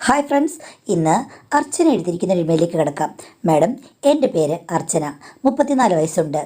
Hi friends, ഇന്ന് അർച്ചന എഴുതിയിരിക്കുന്ന ഒരു ഇമെയിലേക്ക് കിടക്കാം. മാഡം, എൻ്റെ പേര് അർച്ചന, 34 വയസ്സുണ്ട്.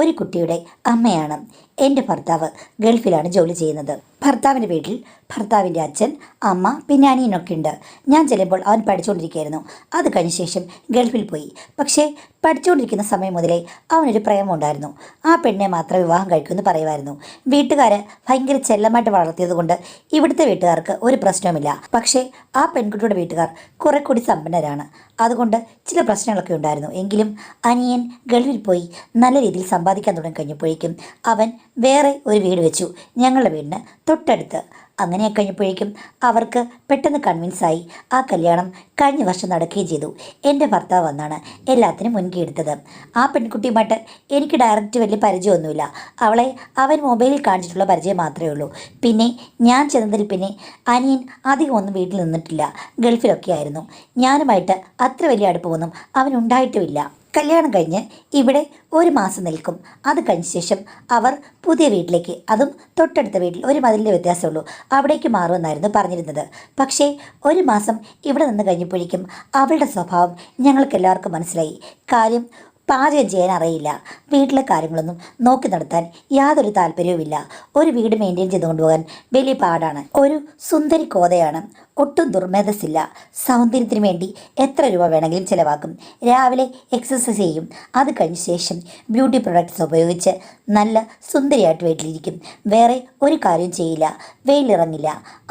ഒരു കുട്ടിയുടെ അമ്മയാണ്. എൻ്റെ ഭർത്താവ് ഗൾഫിലാണ് ജോലി ചെയ്യുന്നത്. ഭർത്താവിൻ്റെ വീട്ടിൽ ഭർത്താവിൻ്റെ അച്ഛൻ, അമ്മ, പിന്നെ അനിയനൊക്കെ ഉണ്ട്. ഞാൻ ചെല്ലുമ്പോൾ അവൻ പഠിച്ചുകൊണ്ടിരിക്കുകയായിരുന്നു. അത് കഴിഞ്ഞ ശേഷം ഗൾഫിൽ പോയി. പക്ഷേ പഠിച്ചുകൊണ്ടിരിക്കുന്ന സമയം മുതലേ അവനൊരു പ്രേമമുണ്ടായിരുന്നു. ആ പെണ്ണെ മാത്രം വിവാഹം കഴിക്കുമെന്ന് പറയുമായിരുന്നു. വീട്ടുകാർ ഭയങ്കര ചെല്ലമായിട്ട് വളർത്തിയത് കൊണ്ട് ഇവിടുത്തെ വീട്ടുകാർക്ക് ഒരു പ്രശ്നവുമില്ല. പക്ഷേ ആ പെൺകുട്ടിയുടെ വീട്ടുകാർ കുറെ കൂടി സമ്പന്നരാണ്. അതുകൊണ്ട് ചില പ്രശ്നങ്ങളൊക്കെ ഉണ്ടായിരുന്നു. എങ്കിലും അനിയൻ ഗൾഫിൽ പോയി നല്ല രീതിയിൽ സമ്പാദിക്കാൻ തുടങ്ങി കഴിഞ്ഞപ്പോഴേക്കും അവൻ വേറെ ഒരു വീട് വെച്ചു, ഞങ്ങളുടെ വീടിന് തൊട്ടടുത്ത്. അങ്ങനെ കഴിഞ്ഞപ്പോഴേക്കും അവർക്ക് പെട്ടെന്ന് കൺവിൻസായി. ആ കല്യാണം കഴിഞ്ഞ വർഷം നടക്കുകയും ചെയ്തു. എൻ്റെ ഭർത്താവ് വന്നാണ് എല്ലാത്തിനും മുൻകൈ എടുത്തത്. ആ പെൺകുട്ടിയുമായിട്ട് എനിക്ക് ഡയറക്റ്റ് വലിയ പരിചയമൊന്നുമില്ല. അവളെ അവൻ മൊബൈലിൽ കാണിച്ചിട്ടുള്ള പരിചയം മാത്രമേ ഉള്ളൂ. പിന്നെ ഞാൻ ചെന്നതിൽ പിന്നെ അനിയൻ അധികം ഒന്നും വീട്ടിൽ നിന്നിട്ടില്ല. ഗൾഫിലൊക്കെ ആയിരുന്നു. ഞാനുമായിട്ട് അത്ര വലിയ അടുപ്പമൊന്നും അവനുണ്ടായിട്ടുമില്ല. കല്യാണം കഴിഞ്ഞ് ഇവിടെ ഒരു മാസം നിൽക്കും. അത് കഴിഞ്ഞ ശേഷം അവർ പുതിയ വീട്ടിലേക്ക്, അതും തൊട്ടടുത്ത വീട്ടിൽ, ഒരു മതിലിൻ്റെ വ്യത്യാസമുള്ളൂ, അവിടേക്ക് മാറുമെന്നായിരുന്നു പറഞ്ഞിരുന്നത്. പക്ഷേ ഒരു മാസം ഇവിടെ നിന്ന് കഴിഞ്ഞപ്പോഴേക്കും അവളുടെ സ്വഭാവം ഞങ്ങൾക്ക് എല്ലാവർക്കും മനസ്സിലായി. കാര്യം, പാചകം ചെയ്യാൻ അറിയില്ല. വീട്ടിലെ കാര്യങ്ങളൊന്നും നോക്കി നടത്താൻ യാതൊരു താല്പര്യവുമില്ല. ഒരു വീട് മെയിൻറ്റെയിൻ ചെയ്ത് കൊണ്ടുപോകാൻ വലിയ പാടാണ്. ഒരു സുന്ദരി കോതയാണ്. ഒട്ടും ദുർമേധസ്സില്ല. സൗന്ദര്യത്തിന് വേണ്ടി എത്ര രൂപ വേണമെങ്കിലും ചിലവാക്കും. രാവിലെ എക്സസൈസ് ചെയ്യും. അത് കഴിഞ്ഞ ശേഷം ബ്യൂട്ടി പ്രൊഡക്ട്സ് ഉപയോഗിച്ച് നല്ല സുന്ദരിയായിട്ട് വീട്ടിലിരിക്കും. വേറെ ഒരു കാര്യം ചെയ്യില്ല. വെയിലിറങ്ങില്ല.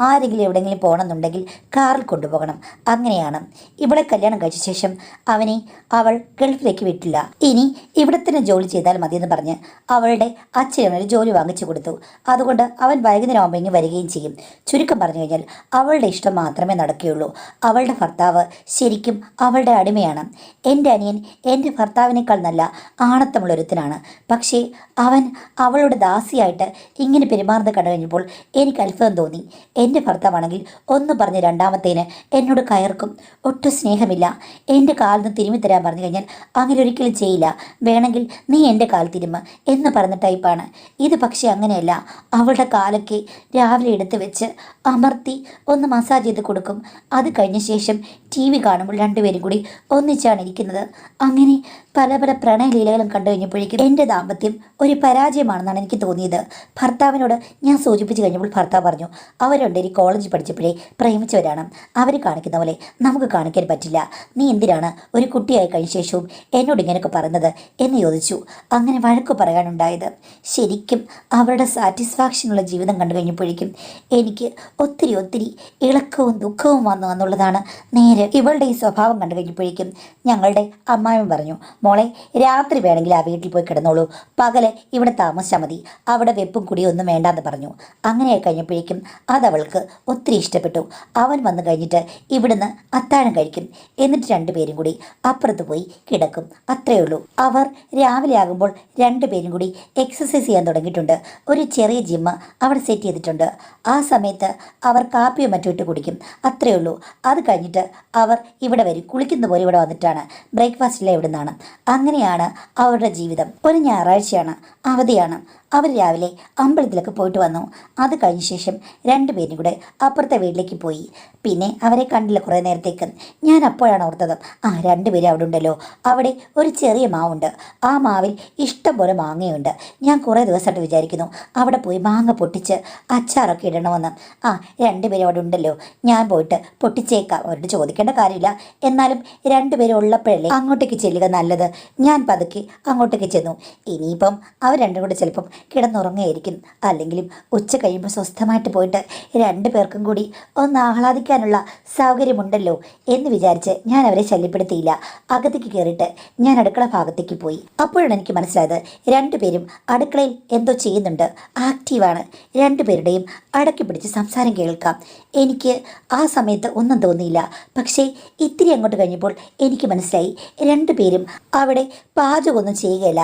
ആരെങ്കിലും എവിടെയെങ്കിലും പോകണമെന്നുണ്ടെങ്കിൽ കാറിൽ കൊണ്ടുപോകണം. അങ്ങനെയാണ്. ഇവിടെ കല്യാണം കഴിച്ച ശേഷം അവനെ അവൾ ഗൾഫിലേക്ക് വിട്ടില്ല. ഇനി ഇവിടെ തന്നെ ജോലി ചെയ്താൽ മതിയെന്ന് പറഞ്ഞ് അവളുടെ അച്ഛനൊരു ജോലി വാങ്ങിച്ചു കൊടുത്തു. അതുകൊണ്ട് അവൻ വൈകുന്നേരം ആകുമ്പോൾ ഇങ്ങ് വരികയും ചെയ്യും. ചുരുക്കം പറഞ്ഞു കഴിഞ്ഞാൽ അവളുടെ ഇഷ്ടം മാത്രമേ നടക്കുകയുള്ളൂ. അവളുടെ ഭർത്താവ് ശരിക്കും അവളുടെ അടിമയാണ്. എൻ്റെ അനിയൻ എൻ്റെ ഭർത്താവിനേക്കാൾ നല്ല ആണത്തമുള്ളൊരുത്തനാണ്. പക്ഷേ അവൻ അവളുടെ ദാസിയായിട്ട് ഇങ്ങനെ പെരുമാറുന്നത് കണ്ടു കഴിഞ്ഞപ്പോൾ എനിക്ക് അത്ഭുതം തോന്നി. എൻ്റെ ഭർത്താവാണെങ്കിൽ ഒന്ന് പറഞ്ഞ് രണ്ടാമത്തേന് എന്നോട് കയർക്കും. ഒട്ടും സ്നേഹമില്ല. എൻ്റെ കാലിൽ നിന്ന് തിരുമ്മി തരാൻ പറഞ്ഞു കഴിഞ്ഞാൽ അങ്ങനെ ഒരിക്കലും ചെയ്യില്ല. വേണമെങ്കിൽ നീ എൻ്റെ കാൽ തിരുമ്മ എന്ന് പറഞ്ഞ ടൈപ്പാണ്. ഇത് പക്ഷേ അങ്ങനെയല്ല. അവളുടെ കാലൊക്കെ രാവിലെ എടുത്ത് വെച്ച് അമർത്തി ഒന്ന് മസാജ് ചെയ്ത് കൊടുക്കും. അത് കഴിഞ്ഞ ശേഷം TV കാണുമ്പോൾ രണ്ടുപേരും കൂടി ഒന്നിച്ചാണ് ഇരിക്കുന്നത്. അങ്ങനെ പല പല പ്രണയലീലകളും കണ്ടു കഴിഞ്ഞപ്പോഴേക്കും എൻ്റെ ദാമ്പത്യം ഒരു പരാജയമാണെന്നാണ് എനിക്ക് തോന്നിയത്. ഭർത്താവിനോട് ഞാൻ സൂചിപ്പിച്ച് കഴിഞ്ഞപ്പോൾ ഭർത്താവ് പറഞ്ഞു, അവരുണ്ട് ഈ കോളേജിൽ പഠിച്ചപ്പോഴേ പ്രേമിച്ചവരാണ്. അവർ കാണിക്കുന്ന പോലെ നമുക്ക് കാണിക്കാൻ പറ്റില്ല. നീ എന്തിനാണ് ഒരു കുട്ടിയായി കഴിഞ്ഞ ശേഷവും എന്നോട് ഇങ്ങനെയൊക്കെ പറയുന്നത് എന്ന് ചോദിച്ചു. അങ്ങനെ വഴക്ക് പറയാനുണ്ടായത്. ശരിക്കും അവരുടെ സാറ്റിസ്ഫാക്ഷനുള്ള ജീവിതം കണ്ടു കഴിഞ്ഞപ്പോഴേക്കും എനിക്ക് ഒത്തിരി ഒത്തിരി ഇളക്കവും ദുഃഖവും വന്നു എന്നുള്ളതാണ് നേരെ. ഇവളുടെ ഈ സ്വഭാവം കണ്ടു കഴിഞ്ഞപ്പോഴേക്കും ഞങ്ങളുടെ അമ്മാവൻ പറഞ്ഞു, മോളെ രാത്രി വേണമെങ്കിൽ ആ വീട്ടിൽ പോയി കിടന്നോളൂ, പകല് ഇവിടെ താമസിച്ചാൽ മതി, അവിടെ വെപ്പും കുടിയൊന്നും വേണ്ടാന്ന് പറഞ്ഞു. അങ്ങനെ കഴിഞ്ഞപ്പോഴേക്കും അതവൾക്ക് ഒത്തിരി ഇഷ്ടപ്പെട്ടു. അവൻ വന്നു കഴിഞ്ഞിട്ട് ഇവിടുന്ന് അത്താഴം കഴിക്കും. എന്നിട്ട് രണ്ടുപേരും കൂടി അപ്പുറത്ത് പോയി കിടക്കും. അത്രയേ ഉള്ളൂ. അവർ രാവിലെ ആകുമ്പോൾ രണ്ടുപേരും കൂടി എക്സസൈസ് ചെയ്യാൻ തുടങ്ങിയിട്ടുണ്ട്. ഒരു ചെറിയ ജിമ്മ് അവിടെ സെറ്റ് ചെയ്തിട്ടുണ്ട്. ആ സമയത്ത് അവർ കാപ്പിയോ മറ്റോ ഇട്ട് കുടിക്കും. അത്രയേ ഉള്ളൂ. അത് കഴിഞ്ഞിട്ട് അവർ ഇവിടെ വരും. കുളിക്കുന്ന പോലെ ഇവിടെ വന്നിട്ടാണ് ബ്രേക്ക്ഫാസ്റ്റിലെ ഇവിടെ നിന്നാണ്. അങ്ങനെയാണ് അവരുടെ ജീവിതം. ഒരു ഞായറാഴ്ചയാണ്, അവധിയാണ്. അവർ രാവിലെ അമ്പലത്തിലൊക്കെ പോയിട്ട് വന്നു. അത് കഴിഞ്ഞ ശേഷം രണ്ടുപേരും കൂടെ അപ്പുറത്തെ വീട്ടിലേക്ക് പോയി. പിന്നെ അവരെ കണ്ടില്ല കുറേ നേരത്തേക്ക്. ഞാൻ അപ്പോഴാണ് ഓർത്തത്, രണ്ടുപേരും അവിടെ ഉണ്ടല്ലോ. അവിടെ ഒരു ചെറിയ മാവുണ്ട്. ആ മാവിൽ ഇഷ്ടം പോലെ മാങ്ങയുണ്ട്. ഞാൻ കുറേ ദിവസമായിട്ട് വിചാരിക്കുന്നു അവിടെ പോയി മാങ്ങ പൊട്ടിച്ച് അച്ചാറൊക്കെ ഇടണമെന്ന്. രണ്ടുപേരും അവിടെ ഉണ്ടല്ലോ, ഞാൻ പോയിട്ട് പൊട്ടിച്ചേക്കാം. അവരോട് ചോദിക്കേണ്ട കാര്യമില്ല. എന്നാലും രണ്ടുപേരും ഉള്ളപ്പോഴല്ലേ അങ്ങോട്ടേക്ക് ചെല്ലുക നല്ലത്. ഞാൻ പതുക്കെ അങ്ങോട്ടേക്ക് ചെന്നു. ഇനിയിപ്പം അവർ രണ്ടും കൂടെ ചിലപ്പം കിടന്നുറങ്ങുകയായിരിക്കും. അല്ലെങ്കിലും ഉച്ച കഴിയുമ്പോൾ സ്വസ്ഥമായിട്ട് പോയിട്ട് രണ്ടു പേർക്കും കൂടി ഒന്ന് ആഹ്ലാദിക്കാനുള്ള സൗകര്യമുണ്ടല്ലോ എന്ന് വിചാരിച്ച് ഞാൻ അവരെ ശല്യപ്പെടുത്തിയില്ല. അകത്തേക്ക് കയറിയിട്ട് ഞാൻ അടുക്കള ഭാഗത്തേക്ക് പോയി. അപ്പോഴാണ് എനിക്ക് മനസ്സിലായത് രണ്ടുപേരും അടുക്കളയിൽ എന്തോ ചെയ്യുന്നുണ്ട്. ആക്റ്റീവാണ്. രണ്ടുപേരുടെയും അടക്കി പിടിച്ച് സംസാരം കേൾക്കാം. എനിക്ക് ആ സമയത്ത് ഒന്നും തോന്നിയില്ല. പക്ഷേ ഇത്തിരി അങ്ങോട്ട് കഴിഞ്ഞപ്പോൾ എനിക്ക് മനസ്സിലായി രണ്ടുപേരും അവിടെ പാചകമൊന്നും ചെയ്യുകയില്ല.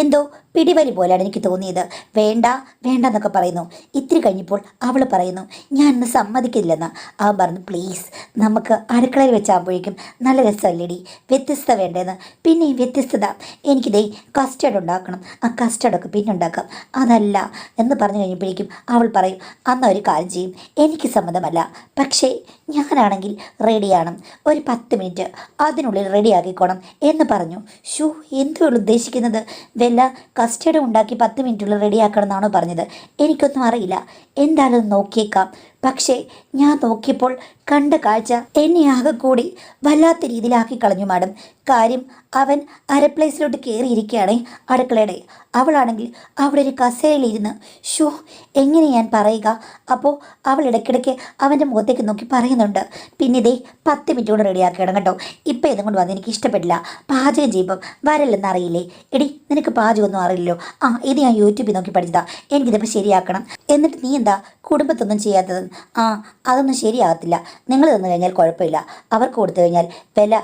എന്തോ പിടിവലി പോലെയാണ് എനിക്ക് തോന്നിയത്. വേണ്ട വേണ്ട എന്നൊക്കെ പറയുന്നു. ഇത്തിരി കഴിഞ്ഞപ്പോൾ അവൾ പറയുന്നു, ഞാൻ ഇന്ന് സമ്മതിക്കില്ലെന്ന്. അവൻ പറഞ്ഞു, പ്ലീസ് നമുക്ക് അടുക്കളയിൽ വെച്ചാകുമ്പോഴേക്കും നല്ല രസമല്ലേടി, വ്യത്യസ്തത വേണ്ടതെന്ന്. പിന്നെ വ്യത്യസ്തത, എനിക്കിതേ കസ്റ്റർഡ് ഉണ്ടാക്കണം. ആ കസ്റ്റർഡൊക്കെ പിന്നെ ഉണ്ടാക്കാം. അതല്ല എന്ന് പറഞ്ഞു കഴിഞ്ഞപ്പോഴേക്കും അവൾ പറയും, അന്ന് ഒരു കാര്യം ചെയ്യും, എനിക്ക് സമ്മതമല്ല, പക്ഷേ ഞാനാണെങ്കിൽ റെഡിയാണ്, ഒരു 10 മിനിറ്റ് അതിനുള്ളിൽ റെഡിയാക്കിക്കോണം എന്ന് പറഞ്ഞു. ഷൂ, എന്തുവാണ് ഉദ്ദേശിക്കുന്നത്? വല്ല കസ്റ്റർഡ് ഉണ്ടാക്കി 10 മിനിറ്റുള്ളിൽ റെഡിയാക്കണം എന്നാണോ പറഞ്ഞത്? എനിക്കൊന്നും അറിയില്ല. എന്തായാലും നോക്കിയേക്കാം. പക്ഷേ ഞാൻ നോക്കിയപ്പോൾ കണ്ട കാഴ്ച എന്നെ ആകെ കൂടി വല്ലാത്ത രീതിയിലാക്കി കളഞ്ഞു മാഡം. കാര്യം, അവൻ അരപ്ലേസിലോട്ട് കയറിയിരിക്കുകയാണേ അടുക്കളയുടെ. അവളാണെങ്കിൽ അവിടെ ഒരു കസേരയിലിരുന്ന്. ഷോ, എങ്ങനെ ഞാൻ പറയുക? അപ്പോൾ അവൾ ഇടയ്ക്കിടയ്ക്ക് അവൻ്റെ മുഖത്തേക്ക് നോക്കി പറയുന്നുണ്ട്, പിന്നെ ഇതേ 10 മിനിറ്റ് കൊണ്ട് റെഡിയാക്കണം കേട്ടോ. ഇപ്പം ഇതും കൊണ്ട് വന്ന് എനിക്ക് ഇഷ്ടപ്പെട്ടില്ല. പാചകം ചെയ്യുമ്പം വരല്ലെന്ന് അറിയില്ലേ? എടി, നിനക്ക് പാചകമൊന്നും അറിയില്ലല്ലോ. ഇത് ഞാൻ യൂട്യൂബിൽ നോക്കി പഠിച്ചതാ. എനിക്കിതിപ്പോൾ ശരിയാക്കണം. എന്നിട്ട് നീ എന്താ കുടുംബത്തൊന്നും ചെയ്യാത്തത്? അതൊന്നും ശരിയാകത്തില്ല. നിങ്ങൾ തന്നു കഴിഞ്ഞാൽ കുഴപ്പമില്ല, അവർക്ക് കൊടുത്തു കഴിഞ്ഞാൽ വല്ല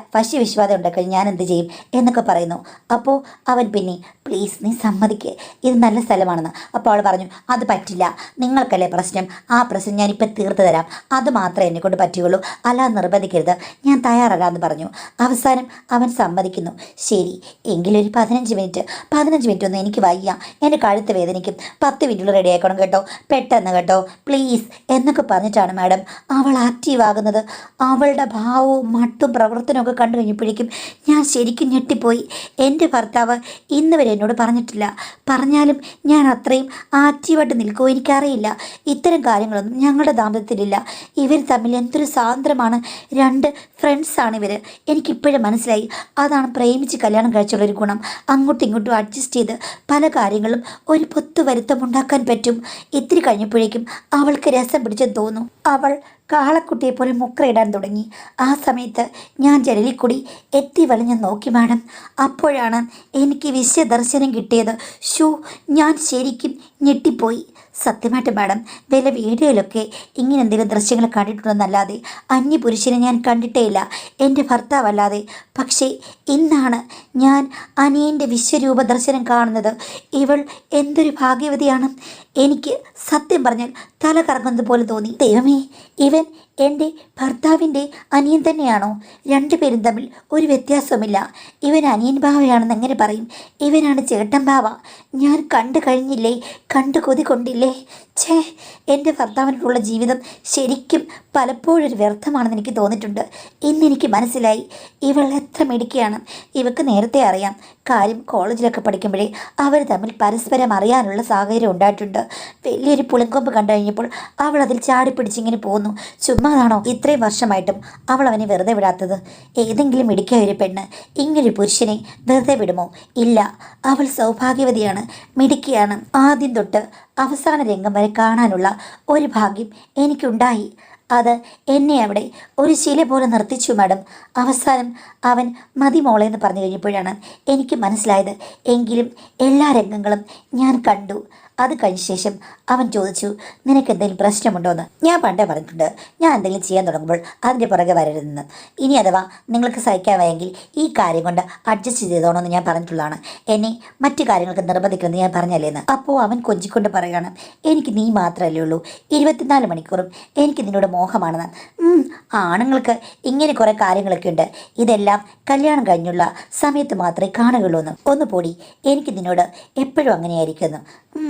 വിശ്വാസം ഉണ്ടാക്കഴിഞ്ഞാൽ ഞാൻ എന്ത് ചെയ്യും എന്നൊക്കെ പറയുന്നു. അപ്പോൾ അവൻ പിന്നെ, പ്ലീസ് നീ സമ്മതിക്ക്, ഇത് നല്ല സ്ഥലമാണെന്ന്. അപ്പോൾ അവൾ പറഞ്ഞു, അത് പറ്റില്ല, നിങ്ങൾക്കല്ലേ പ്രശ്നം, ആ പ്രശ്നം ഞാനിപ്പോൾ തീർത്ത് തരാം, അത് മാത്രമേ എന്നെക്കൊണ്ട് പറ്റുകയുള്ളൂ, അല്ലാതെ നിർബന്ധിക്കരുത്, ഞാൻ തയ്യാറല്ലാന്ന് പറഞ്ഞു. അവസാനം അവൻ സമ്മതിക്കുന്നു. ശരി, എങ്കിലൊരു 15 മിനിറ്റ് ഒന്നും എനിക്ക് വയ്യ, എൻ്റെ കഴുത്ത് വേദനിക്കും, 10 മിനിറ്റുള്ള റെഡി ആക്കണം കേട്ടോ, പെട്ടെന്ന് കേട്ടോ പ്ലീസ് എന്നൊക്കെ പറഞ്ഞിട്ടാണ് മാഡം അവൾ ആക്റ്റീവ് ആകുന്നത്. അവളുടെ ഭാവവും മട്ടും പ്രവർത്തനമൊക്കെ കണ്ടു കഴിഞ്ഞപ്പോഴേക്കും ഞാൻ ശരിക്കും ഞെട്ടിപ്പോയി. എൻ്റെ ഭർത്താവ് ഇന്ന് വരെ എന്നോട് പറഞ്ഞിട്ടില്ല. പറഞ്ഞാലും ഞാൻ അത്രയും ആക്റ്റീവായിട്ട് നിൽക്കുമോ എനിക്കറിയില്ല. ഇത്തരം കാര്യങ്ങളൊന്നും ഞങ്ങളുടെ ദാമ്പത്യത്തിലില്ല. ഇവർ തമ്മിൽ എന്തൊരു സ്വാതന്ത്ര്യമാണ്. 2 ഫ്രണ്ട്സാണ് ഇവർ. എനിക്കിപ്പോഴും മനസ്സിലായി. അതാണ് പ്രേമിച്ച് കല്യാണം കഴിച്ചുള്ളൊരു ഗുണം. അങ്ങോട്ടും ഇങ്ങോട്ടും അഡ്ജസ്റ്റ് ചെയ്ത് പല കാര്യങ്ങളും ഒരു പൊത്തുവരുത്തം ഉണ്ടാക്കാൻ പറ്റും. ഇത്തിരി കഴിഞ്ഞപ്പോഴേക്കും അവൾക്ക് രസം പിടിച്ചെന്ന് തോന്നുന്നു. അവൾ കാളക്കുട്ടിയെ പോലെ മുക്കറയിടാൻ തുടങ്ങി. ആ സമയത്ത് ഞാൻ ജനലിൽ കൂടി എത്തി വലിഞ്ഞ് നോക്കി മാഡം. അപ്പോഴാണ് എനിക്ക് വിശ്വദർശനം കിട്ടിയത്. ഷൂ, ഞാൻ ശരിക്കും ഞെട്ടിപ്പോയി. സത്യമായിട്ട് മാഡം, വല്ല വീഡിയോയിലൊക്കെ ഇങ്ങനെ എന്തെങ്കിലും ദൃശ്യങ്ങൾ കണ്ടിട്ടുണ്ടെന്നല്ലാതെ അന്യപുരുഷനെ ഞാൻ കണ്ടിട്ടേയില്ല, എൻ്റെ ഭർത്താവല്ലാതെ. പക്ഷേ ഇന്നാണ് ഞാൻ അനിയൻ്റെ വിശ്വരൂപ ദർശനം കാണുന്നത്. ഇവൾ എന്തൊരു ഭാഗ്യവതിയാണ്. എനിക്ക് സത്യം പറഞ്ഞാൽ തല കറങ്ങുന്നത് പോലെ തോന്നി. ദൈവമേ, ഇവൻ എൻ്റെ ഭർത്താവിൻ്റെ അനിയൻ തന്നെയാണോ? 2 പേരും തമ്മിൽ ഒരു വ്യത്യാസമില്ല. ഇവൻ അനിയൻ ഭാവയാണെന്ന് എങ്ങനെ പറയും? ഇവനാണ് ചേട്ടൻ ഭാവ. ഞാൻ കണ്ടു കഴിഞ്ഞില്ലേ, കണ്ടു കൊതി കൊണ്ടില്ലേ? ഛേ, എൻ്റെ ഭർത്താവിനുള്ള ജീവിതം ശരിക്കും പലപ്പോഴും ഒരു വ്യർത്ഥമാണെന്ന് എനിക്ക് തോന്നിയിട്ടുണ്ട്. ഇന്നെനിക്ക് മനസ്സിലായി ഇവൾ എത്ര മിടുക്കിയാണ്. ഇവൾക്ക് നേരത്തെ അറിയാം. കാര്യം, കോളേജിലൊക്കെ പഠിക്കുമ്പോഴേ അവർ തമ്മിൽ പരസ്പരം അറിയാനുള്ള സാഹചര്യം ഉണ്ടായിട്ടുണ്ട്. വലിയൊരു പുളിങ്കൊമ്പ് കണ്ടു കഴിഞ്ഞപ്പോൾ അവൾ അതിൽ ചാടിപ്പിടിച്ചിങ്ങനെ പോന്നു. ചുമ്മാതാണോ ഇത്രയും വർഷമായിട്ടും അവൾ അവനെ വെറുതെ വിടാത്തത്? ഏതെങ്കിലും മിടുക്കിയ ഒരു പെണ്ണ് ഇങ്ങനൊരു പുരുഷനെ വെറുതെ വിടുമോ? ഇല്ല, അവൾ സൗഭാഗ്യവതിയാണ്, മിടുക്കിയാണ്. ആദ്യം തൊട്ട് അവസാന രംഗം വരെ കാണാനുള്ള ഒരു ഭാഗ്യം എനിക്കുണ്ടായി. അത് എന്നെ അവിടെ ഒരു ശില പോലെ നിർത്തിച്ചു മാഡം. അവസാനം അവൻ മതി മോളെ എന്ന് പറഞ്ഞു കഴിഞ്ഞപ്പോഴാണ് എനിക്ക് മനസ്സിലായത്. എങ്കിലും എല്ലാ രംഗങ്ങളും ഞാൻ കണ്ടു. അത് കഴിഞ്ഞ ശേഷം അവൻ ചോദിച്ചു, നിനക്ക് എന്തെങ്കിലും പ്രശ്നമുണ്ടോ എന്ന്. ഞാൻ പണ്ടേ പറഞ്ഞിട്ടുണ്ട്, ഞാൻ എന്തെങ്കിലും ചെയ്യാൻ തുടങ്ങുമ്പോൾ അതിൻ്റെ പുറകെ വരരുതെന്ന്. ഇനി അഥവാ നിങ്ങൾക്ക് സഹിക്കാമെങ്കിൽ ഈ കാര്യം കൊണ്ട് അഡ്ജസ്റ്റ് ചെയ്തോണമെന്ന് ഞാൻ പറഞ്ഞിട്ടുള്ളതാണ്. എന്നെ മറ്റു കാര്യങ്ങൾക്ക് നിർബന്ധിക്കണമെന്ന് ഞാൻ പറഞ്ഞല്ലേന്ന്. അപ്പോൾ അവൻ കൊഞ്ചിക്കൊണ്ട് പറയുകയാണ്, എനിക്ക് നീ മാത്രമല്ലേ ഉള്ളൂ, 24 മണിക്കൂറും എനിക്ക് നിന്നോട് മോഹമാണെന്ന്. ആണുങ്ങൾക്ക് ഇങ്ങനെ കുറേ കാര്യങ്ങളൊക്കെ ഉണ്ട്. ഇതെല്ലാം കല്യാണം കഴിഞ്ഞുള്ള സമയത്ത് മാത്രമേ കാണുകയുള്ളൂ എന്ന്. ഒന്ന് പോടി, എനിക്ക് നിന്നോട് എപ്പോഴും അങ്ങനെയായിരിക്കുന്നു.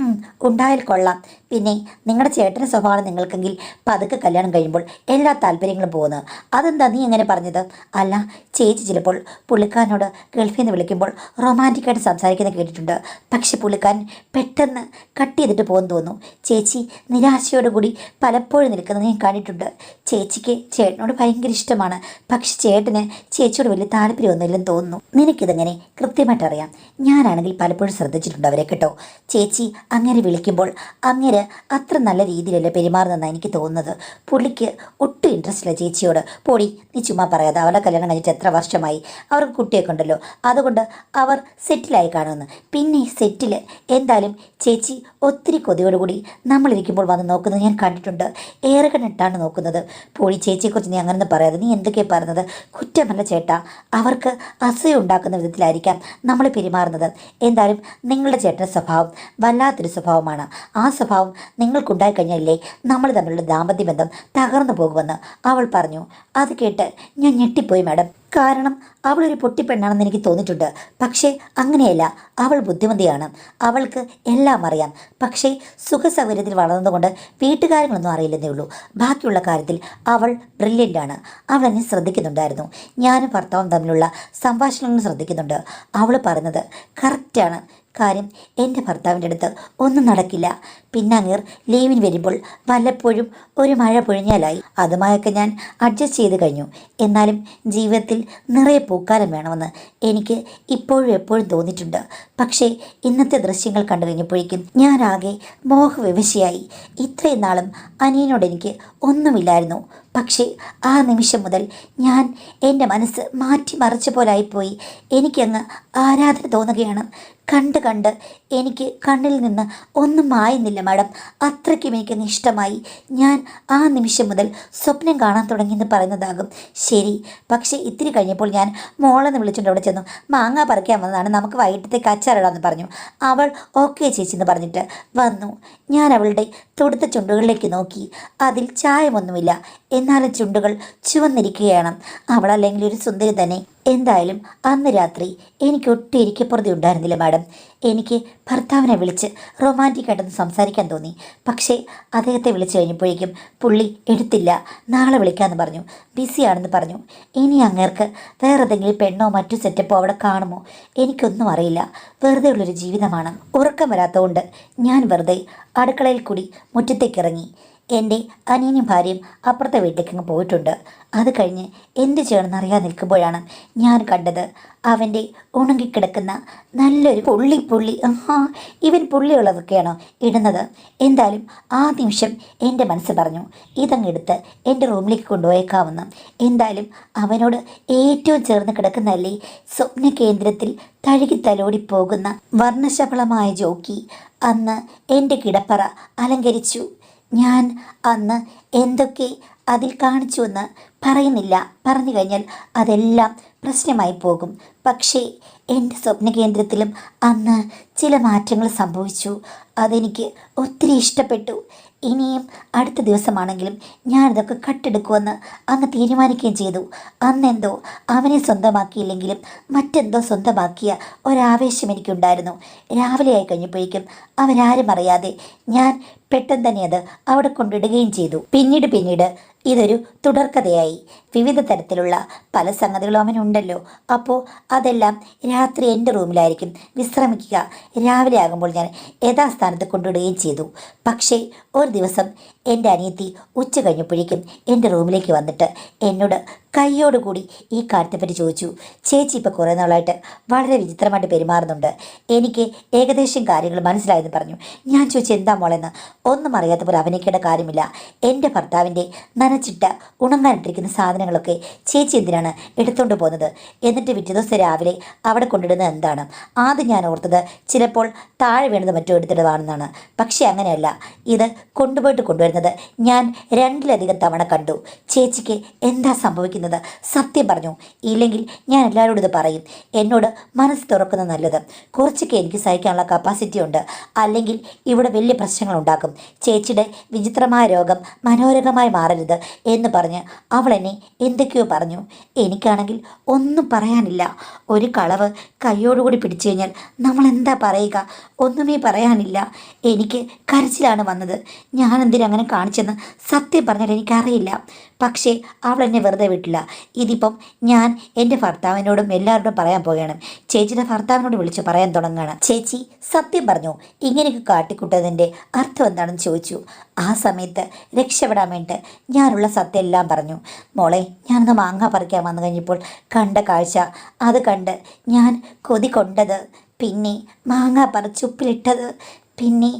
ഉണ്ടായാൽ കൊള്ളാം. പിന്നെ നിങ്ങളുടെ ചേട്ടൻ്റെ സ്വഭാവം നിങ്ങൾക്കെങ്കിൽ പതുക്കെ കല്യാണം കഴിയുമ്പോൾ എല്ലാ താല്പര്യങ്ങളും പോകുന്നത്. അതെന്താ നീ എങ്ങനെ പറഞ്ഞത്? അല്ല, ചേച്ചി ചിലപ്പോൾ പുള്ളിക്കാരനോട് ഗൾഫിൽ നിന്ന് വിളിക്കുമ്പോൾ റൊമാൻറ്റിക്കായിട്ട് സംസാരിക്കുന്നത് കേട്ടിട്ടുണ്ട്. പക്ഷെ പുള്ളിക്കാരൻ പെട്ടെന്ന് കട്ട് ചെയ്തിട്ട് പോകുന്നു തോന്നുന്നു. ചേച്ചി നിരാശയോടുകൂടി പലപ്പോഴും നിൽക്കുന്നത് ഞാൻ കണ്ടിട്ടുണ്ട്. ചേച്ചിക്ക് ചേട്ടനോട് ഭയങ്കര ഇഷ്ടമാണ്. പക്ഷെ ചേട്ടന് ചേച്ചിയോട് വലിയ താല്പര്യമൊന്നുമില്ലെന്ന് തോന്നുന്നു. നിനക്കിതെങ്ങനെ കൃത്യമായിട്ട് അറിയാം? ഞാനാണെങ്കിൽ പലപ്പോഴും ശ്രദ്ധിച്ചിട്ടുണ്ട് അവരെ കേട്ടോ. ചേച്ചി അങ്ങനെ വിളിക്കുമ്പോൾ അങ്ങനെ അത്ര നല്ല രീതിയിലല്ലേ പെരുമാറുന്നതെന്നാണ് എനിക്ക് തോന്നുന്നത്. പുള്ളിക്ക് ഒട്ടും ഇൻട്രസ്റ്റ് ഇല്ല ചേച്ചിയോട്. പോടി, നീ ചുമ്മാ പറയാതെ. അവരുടെ കല്യാണം കഴിഞ്ഞിട്ട് എത്ര വർഷമായി, അവർക്ക് കുട്ടിയൊക്കെ ഉണ്ടല്ലോ, അതുകൊണ്ട് അവർ സെറ്റിലായി കാണുമെന്ന്. പിന്നെ സെറ്റിൽ എന്തായാലും ചേച്ചി ഒത്തിരി കൊതിയോടുകൂടി നമ്മളിരിക്കുമ്പോൾ വന്ന് നോക്കുന്നത് ഞാൻ കണ്ടിട്ടുണ്ട്. ഏറെ കണ്ടിട്ടാണ് നോക്കുന്നത്. പോടി, ചേച്ചിയെക്കുറിച്ച് നീ അങ്ങനെ പറയാതെ. നീ എന്തൊക്കെയാണ് പറയുന്നത്? കുറ്റമല്ല ചേട്ടാ, അവർക്ക് അസൂയ ഉണ്ടാക്കുന്ന വിധത്തിലായിരിക്കാം നമ്മൾ പെരുമാറുന്നത്. എന്തായാലും നിങ്ങളുടെ ചേട്ടൻ്റെ സ്വഭാവം വല്ലാതെ വല്ലാത്തൊരു സ്വഭാവമാണ്. ആ സ്വഭാവം നിങ്ങൾക്കുണ്ടായി കഴിഞ്ഞാലേ നമ്മൾ തമ്മിലുള്ള ദാമ്പത്യ ബന്ധം തകർന്നു പോകുമെന്ന് അവൾ പറഞ്ഞു. അത് കേട്ട് ഞാൻ ഞെട്ടിപ്പോയി മാഡം. കാരണം അവളൊരു പൊട്ടിപ്പെണ്ണാണെന്ന് എനിക്ക് തോന്നിയിട്ടുണ്ട്. പക്ഷേ അങ്ങനെയല്ല, അവൾ ബുദ്ധിമതിയാണ്. അവൾക്ക് എല്ലാം അറിയാം. പക്ഷേ സുഖസൗകര്യത്തിൽ വളർന്നതുകൊണ്ട് വീട്ടുകാര്യങ്ങളൊന്നും അറിയില്ലെന്നേ ഉള്ളൂ. ബാക്കിയുള്ള കാര്യത്തിൽ അവൾ ബ്രില്യൻ്റാണ്. അവൾ എന്നെ ശ്രദ്ധിക്കുന്നുണ്ടായിരുന്നു. ഞാനും ഭർത്താവും തമ്മിലുള്ള സംഭാഷണങ്ങൾ ശ്രദ്ധിക്കുന്നുണ്ട്. അവൾ പറയുന്നത് കറക്റ്റാണ്. കാര്യം എൻ്റെ ഭർത്താവിൻ്റെ അടുത്ത് ഒന്നും നടക്കില്ല. പിന്നെ അങ്ങേർ ലീവിന് വരുമ്പോൾ വല്ലപ്പോഴും ഒരു മഴ പൊഴിഞ്ഞാലായി. അതുമായൊക്കെ ഞാൻ അഡ്ജസ്റ്റ് ചെയ്ത് കഴിഞ്ഞു. എന്നാലും ജീവിതത്തിൽ നിറയെ പൂക്കാലം വേണമെന്ന് എനിക്ക് ഇപ്പോഴും എപ്പോഴും തോന്നിയിട്ടുണ്ട്. പക്ഷേ ഇന്നത്തെ ദൃശ്യങ്ങൾ കണ്ടു കഴിഞ്ഞപ്പോഴേക്കും ഞാനാകെ മോഹവിവശയായി. ഇത്രയും നാളും അനിയനോട് എനിക്ക് ഒന്നുമില്ലായിരുന്നു. പക്ഷേ ആ നിമിഷം മുതൽ ഞാൻ എൻ്റെ മനസ്സ് മാറ്റിമറിച്ച പോലായിപ്പോയി. എനിക്കങ്ങ് ആരാധന തോന്നുകയാണ്. കണ്ട് കണ്ട് എനിക്ക് കണ്ണിൽ നിന്ന് ഒന്നും മായുന്നില്ല മാഡം. അത്രയ്ക്കും എനിക്കങ്ങ് ഇഷ്ടമായി. ഞാൻ ആ നിമിഷം മുതൽ സ്വപ്നം കാണാൻ തുടങ്ങിയെന്ന് പറയുന്നതാകും ശരി. പക്ഷേ ഇത്തിരി കഴിഞ്ഞപ്പോൾ ഞാൻ മോളെന്ന് വിളിച്ചുകൊണ്ട് അവിടെ ചെന്നു. മാങ്ങ പറിക്കാൻ വന്നതാണ്, നമുക്ക് വൈകിട്ടത്തേക്ക് അച്ചാറിടാമെന്ന് പറഞ്ഞു. അവൾ ഓക്കെ ചേച്ചി എന്ന് പറഞ്ഞിട്ട് വന്നു. ഞാൻ അവളുടെ തൊടുത്ത ചുണ്ടുകളിലേക്ക് നോക്കി. അതിൽ ചായമൊന്നുമില്ല, എന്നാലും ചുണ്ടുകൾ ചുവന്നിരിക്കുകയാണ്. അവളല്ലെങ്കിൽ ഒരു സുന്ദരി തന്നെ. എന്തായാലും അന്ന് രാത്രി എനിക്ക് ഒട്ടും ഇരിക്കപ്പുറതി ഉണ്ടായിരുന്നില്ല മാഡം. എനിക്ക് ഭർത്താവിനെ വിളിച്ച് റൊമാൻറ്റിക്കായിട്ടൊന്ന് സംസാരിക്കാൻ തോന്നി. പക്ഷേ അദ്ദേഹത്തെ വിളിച്ചു കഴിഞ്ഞപ്പോഴേക്കും പുള്ളി എടുത്തില്ല. നാളെ വിളിക്കാമെന്ന് പറഞ്ഞു. ബിസിയാണെന്ന് പറഞ്ഞു. ഇനി അങ്ങേർക്ക് വേറെ ഏതെങ്കിലും പെണ്ണോ മറ്റു സെറ്റപ്പോ അവിടെ കാണുമോ? എനിക്കൊന്നും അറിയില്ല. വെറുതെ ഉള്ളൊരു ജീവിതമാണ്. ഉറക്കം വരാത്തതുകൊണ്ട് ഞാൻ വെറുതെ അടുക്കളയിൽ കൂടി മുറ്റത്തേക്കിറങ്ങി. എൻ്റെ അനിയനും ഭാര്യയും അപ്പുറത്തെ വീട്ടിലേക്ക് അങ്ങ് പോയിട്ടുണ്ട്. അത് കഴിഞ്ഞ് എന്ത് ചെയ്യണമെന്ന് അറിയാൻ നിൽക്കുമ്പോഴാണ് ഞാൻ കണ്ടത് അവൻ്റെ ഉണങ്ങിക്കിടക്കുന്ന നല്ലൊരു പുള്ളി. ഇവൻ പുള്ളിയുള്ളതൊക്കെയാണോ ഇടുന്നത്? എന്തായാലും ആ നിമിഷം എൻ്റെ മനസ്സ് പറഞ്ഞു ഇതങ്ങെടുത്ത് എൻ്റെ റൂമിലേക്ക് കൊണ്ടുപോയേക്കാവുന്ന. എന്തായാലും അവനോട് ഏറ്റവും ചേർന്ന് കിടക്കുന്നതല്ലേ സ്വപ്ന കേന്ദ്രത്തിൽ തഴുകി തലോടി പോകുന്ന വർണ്ണശബളമായ ജോക്കി. അന്ന് എൻ്റെ കിടപ്പറ അലങ്കരിച്ചു. ഞാൻ അന്ന് എന്തൊക്കെ അതിൽ കാണിച്ചുവെന്ന് പറയുന്നില്ല. പറഞ്ഞു കഴിഞ്ഞാൽ അതെല്ലാം പ്രശ്നമായി പോകും. പക്ഷേ എൻ്റെ സ്വപ്ന കേന്ദ്രത്തിലും അന്ന് ചില മാറ്റങ്ങൾ സംഭവിച്ചു. അതെനിക്ക് ഒത്തിരി ഇഷ്ടപ്പെട്ടു. ഇനിയും അടുത്ത ദിവസമാണെങ്കിലും ഞാനിതൊക്കെ കട്ടെടുക്കുമെന്ന് അങ്ങ് തീരുമാനിക്കുകയും ചെയ്തു. അന്നെന്തോ അവനെ സ്വന്തമാക്കിയില്ലെങ്കിലും മറ്റെന്തോ സ്വന്തമാക്കിയ ഒരാവേശം എനിക്കുണ്ടായിരുന്നു. രാവിലെ ആയി കഴിഞ്ഞപ്പോഴേക്കും അവരാരും അറിയാതെ ഞാൻ പെട്ടെന്ന് തന്നെ അത് അവിടെ കൊണ്ടിടുകയും ചെയ്തു. പിന്നീട് ഇതൊരു തുടർക്കഥയായി. വിവിധ തരത്തിലുള്ള പല സംഗതികളും അവനുണ്ടല്ലോ. അപ്പോൾ അതെല്ലാം രാത്രി എൻ്റെ റൂമിലായിരിക്കും വിശ്രമിക്കുക. രാവിലെ ആകുമ്പോൾ ഞാൻ യഥാസ്ഥാനത്ത് കൊണ്ടിടുകയും ചെയ്തു. പക്ഷേ ഒരു ദിവസം എൻ്റെ അനിയത്തി ഉച്ച കഴിഞ്ഞപ്പോഴേക്കും എൻ്റെ റൂമിലേക്ക് വന്നിട്ട് എന്നോട് കൈയോടുകൂടി ഈ കാര്യത്തെപ്പറ്റി ചോദിച്ചു. ചേച്ചി ഇപ്പോൾ കുറേ നാളായിട്ട് വളരെ വിചിത്രമായിട്ട് പെരുമാറുന്നുണ്ട്. എനിക്ക് ഏകദേശം കാര്യങ്ങൾ മനസ്സിലായെന്ന് പറഞ്ഞു. ഞാൻ ചോദിച്ചു എന്താ മോളെന്ന്. ഒന്നും അറിയാത്ത പോലെ അഭിനയിക്കേണ്ട കാര്യമില്ല. എൻ്റെ ഭർത്താവിൻ്റെ നനച്ചിട്ട ഉണങ്ങാനിട്ടിരിക്കുന്ന സാധനങ്ങളൊക്കെ ചേച്ചി എന്തിനാണ് എടുത്തുകൊണ്ട് പോകുന്നത്? എന്നിട്ട് പിറ്റേ ദിവസം രാവിലെ അവിടെ കൊണ്ടിടുന്നത് എന്താണ്? ആദ്യം ഞാൻ ഓർത്തത് ചിലപ്പോൾ താഴെ വീണത് മറ്റോ എടുത്തിട്ടതാണെന്നാണ്. പക്ഷേ അങ്ങനെയല്ല. ഇത് കൊണ്ടുവരുന്നത് ഞാൻ 2-ലധികം തവണ കണ്ടു. ചേച്ചിക്ക് എന്താ സംഭവിക്കുന്നത്? സത്യം പറഞ്ഞു. ഇല്ലെങ്കിൽ ഞാൻ എല്ലാവരോടും ഇത് പറയും. എന്നോട് മനസ്സ് തുറക്കുന്നത് നല്ലത്. കുറച്ചൊക്കെ എനിക്ക് സഹിക്കാനുള്ള കപ്പാസിറ്റി ഉണ്ട്. അല്ലെങ്കിൽ ഇവിടെ വലിയ പ്രശ്നങ്ങൾ ഉണ്ടാക്കും. ചേച്ചിയുടെ വിചിത്രമായ രോഗം മനോരകമായി മാറരുത് എന്ന് പറഞ്ഞ് അവൾ എന്നെ എന്തൊക്കെയോ പറഞ്ഞു. എനിക്കാണെങ്കിൽ ഒന്നും പറയാനില്ല. ഒരു കളവ് കൈയോടുകൂടി പിടിച്ചു കഴിഞ്ഞാൽ നമ്മൾ എന്താ പറയുക? ഒന്നുമേ പറയാനില്ല. എനിക്ക് കരച്ചിലാണ് വന്നത്. ഞാൻ എന്തിനങ്ങനെ കാണിച്ചെന്ന് സത്യം പറഞ്ഞാൽ എനിക്കറിയില്ല. പക്ഷേ അവൾ എന്നെ വെറുതെ വിട്ടില്ല. ഇതിപ്പം ഞാൻ എൻ്റെ ഭർത്താവിനോടും എല്ലാവരോടും പറയാൻ പോവുകയാണ്. ചേച്ചിയുടെ ഭർത്താവിനോട് വിളിച്ച് പറയാൻ തുടങ്ങുകയാണ്. ചേച്ചി സത്യം പറഞ്ഞു, ഇങ്ങനെയൊക്കെ കാട്ടിക്കൂട്ടതിൻ്റെ അർത്ഥം എന്താണെന്ന് ചോദിച്ചു. ആ സമയത്ത് രക്ഷപ്പെടാൻ വേണ്ടിയിട്ട് ഞാനുള്ള സത്യം എല്ലാം പറഞ്ഞു. മോളെ, ഞാനൊന്ന് മാങ്ങ പറിക്കാൻ വന്നു കഴിഞ്ഞപ്പോൾ കണ്ട കാഴ്ച, അത് കണ്ട് ഞാൻ കൊതി കൊണ്ടത്, പിന്നെ മാങ്ങ പറിച്ചുപ്പിലിട്ടത്, പിന്നെ